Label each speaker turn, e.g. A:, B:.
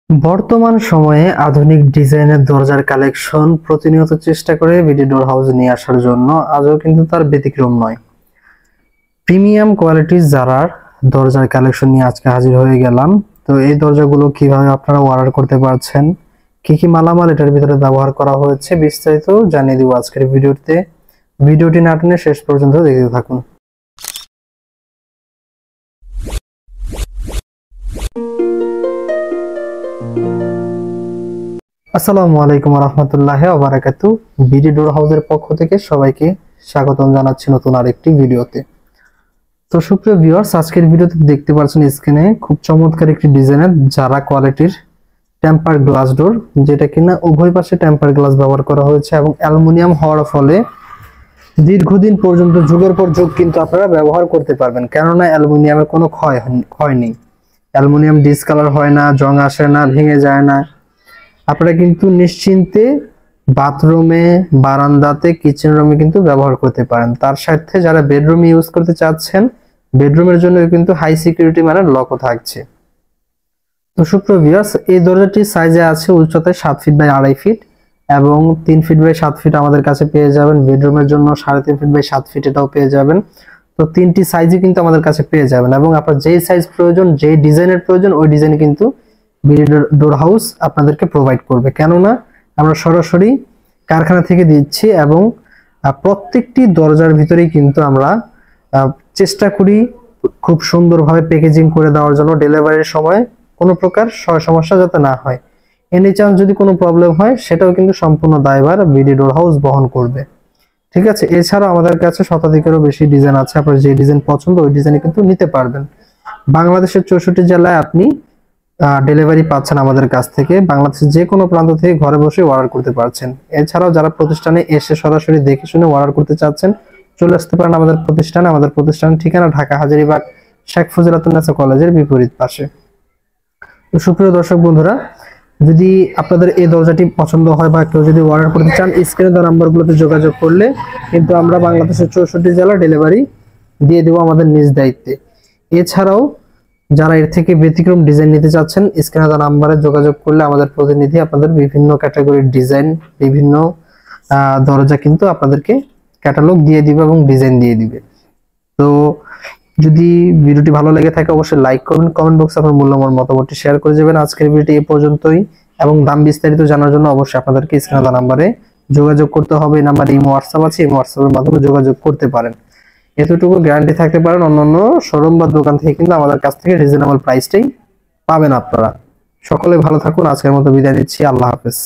A: বর্তমান সময়ে আধুনিক ডিজাইনের দরজার কালেকশন প্রতিনিয়ত চেষ্টা করে বিডি ডোর হাউস নিয়ে আসার জন্য, আজও কিন্তু তার ব্যতিক্রম নয়। প্রিমিয়াম কোয়ালিটির জারার দরজার কালেকশন নিয়ে আজকে হাজির হয়ে গেলাম। তো এই দরজাগুলো কিভাবে আপনারা অর্ডার করতে পারছেন, কি কি মালামাল এটার ভিতরে ব্যবহার করা হয়েছে, বিস্তারিত জানিয়ে দিব আজকের ভিডিওতে। ভিডিওটি না টেনে শেষ পর্যন্ত দেখতে থাকুন। আসসালামু আলাইকুম ওয়া রাহমাতুল্লাহি ওয়া বারাকাতুহু। বিডি ডোর হাউসের পক্ষ থেকে সবাইকে স্বাগতম জানাচ্ছি নতুন আরেকটি ভিডিওতে। তো সুপ্রিয় ভিউয়ার্স, আজকের ভিডিওতে দেখতে পাচ্ছেন স্ক্রিনে খুব চমৎকার একটি ডিজাইনের জারা কোয়ালিটির টেম্পার গ্লাস ডোর, যেটা কিনা উভয় পাশে টেম্পার গ্লাস ব্যবহার করা হয়েছে এবং অ্যালুমিনিয়াম হওয়ার ফলে দীর্ঘদিন পর্যন্ত যুগের পর যুগ কিন্তু আপনারা ব্যবহার করতে পারবেন, কেননা অ্যালুমিনিয়ামের কোনো ক্ষয় নেই। অ্যালুমিনিয়াম ডিসকালার হয় না, জং আসে না, ভেঙে যায় না। আপনারা কিন্তু নিশ্চিন্তে বাথরুমে, বারান্দাতে, কিচেন রুমে কিন্তু ব্যবহার করতে পারেন। তার সাথে যারা বেডরুমে ইউজ করতে চাচ্ছেন, বেডরুমের জন্য কিন্তু হাই সিকিউরিটি মানের লকও থাকছে। তো সুপ্রিয় ভিউয়ার্স, এই দরজাটির সাইজে আছে উচ্চতায় 7 ফিট বাই 2.5 ফিট এবং 3 ফিট বাই 7 ফিট আমাদের কাছে পেয়ে যাবেন। বেডরুমের জন্য 3.5 ফিট বাই 7 ফিট এটাও পেয়ে যাবেন। তো তিনটি সাইজই কিন্তু আমাদের কাছে পেয়ে যাবেন এবং আপনার যেই সাইজ প্রয়োজন, যেই ডিজাইনের প্রয়োজন, ওই ডিজাইন কিন্তু বিডি ডোর হাউস আপনাদেরকে প্রোভাইড করবে, কেননা আমরা সরাসরি কারখানা থেকে দিচ্ছি এবং প্রত্যেকটি দরজার ভিতরেই কিন্তু আমরা চেষ্টা করি খুব সুন্দরভাবে প্যাকেজিং করে দেওয়ার জন্য। ডেলিভারির সময় কোনো প্রকার সমস্যা যাতে না হয়, এনি চান্স যদি কোনো প্রবলেম হয়, সেটাও কিন্তু সম্পূর্ণ দায়ভার বিডি ডোর হাউস বহন করবে। ঠিক আছে, এছাড়াও আমাদের কাছে শতাধিকেরও বেশি ডিজাইন আছে। আপনার যে ডিজাইন পছন্দ ওই ডিজাইনে কিন্তু নিতে পারবেন। বাংলাদেশের 64 জেলায় আপনি ডেলিভারি পাচ্ছেন আমাদের কাছ থেকে। বাংলাদেশের যে কোনো প্রান্ত থেকে ঘরে বসে অর্ডার করতে পারছেন। এছাড়াও যারা প্রতিষ্ঠানে এসে সরাসরি দেখে শুনে অর্ডার করতে চাচ্ছেন, চলে আসতে পারেন আমাদের প্রতিষ্ঠানে। আমাদের প্রতিষ্ঠানের ঠিকানা ঢাকা হাজারীবাগ শেখ ফজিলাতুন্নেসা কলেজের বিপরীত পাশে। তো সুপ্রিয় দর্শক বন্ধুরা, যদি আপনাদের এই দরজাটি পছন্দ হয় বা কেউ যদি অর্ডার করতে চান, স্ক্রিনে দেওয়া নাম্বারগুলোতে যোগাযোগ করলে কিন্তু আমরা বাংলাদেশের 64 জেলা ডেলিভারি দিয়ে দেবো আমাদের নিজ দায়িত্বে। এছাড়াও যারা এর থেকে ব্যতিক্রম ডিজাইন নিতে চাচ্ছেন, স্ক্রিনে দেওয়া নাম্বারে যোগাযোগ করলে আমাদের প্রতিনিধি আপনাদের বিভিন্ন ক্যাটাগরির ডিজাইন, বিভিন্ন দরজা কিন্তু আপনাদেরকে ক্যাটালগ দিয়ে দিবে এবং ডিজাইন দিয়ে দিবে। তো যদি ভিডিওটি ভালো লেগে থাকে অবশ্যই লাইক করবেন, কমেন্ট বক্সে আপনার মূল্যবান মতামতটি শেয়ার করে যাবেন। আজকের ভিডিওটি এই পর্যন্তই এবং দাম বিস্তারিত জানার জন্য অবশ্যই আপনাদেরকে স্ক্রিনে দেওয়া নাম্বারে যোগাযোগ করতে হবে। এই নাম্বারে ইমো হোয়াটসঅ্যাপ আছে, এই হোয়াটসঅ্যাপের মাধ্যমে যোগাযোগ করতে পারেন। এতটুকু গ্যারান্টি থাকতে পারেন, অন্যান্য শোরুম বা দোকান থেকে কিন্তু আমাদের কাছ থেকে রিজনেবল প্রাইসটাই পাবেন আপনারা। সকলে ভালো থাকুন, আজকের মতো বিদায় নিচ্ছি। আল্লাহ হাফেজ।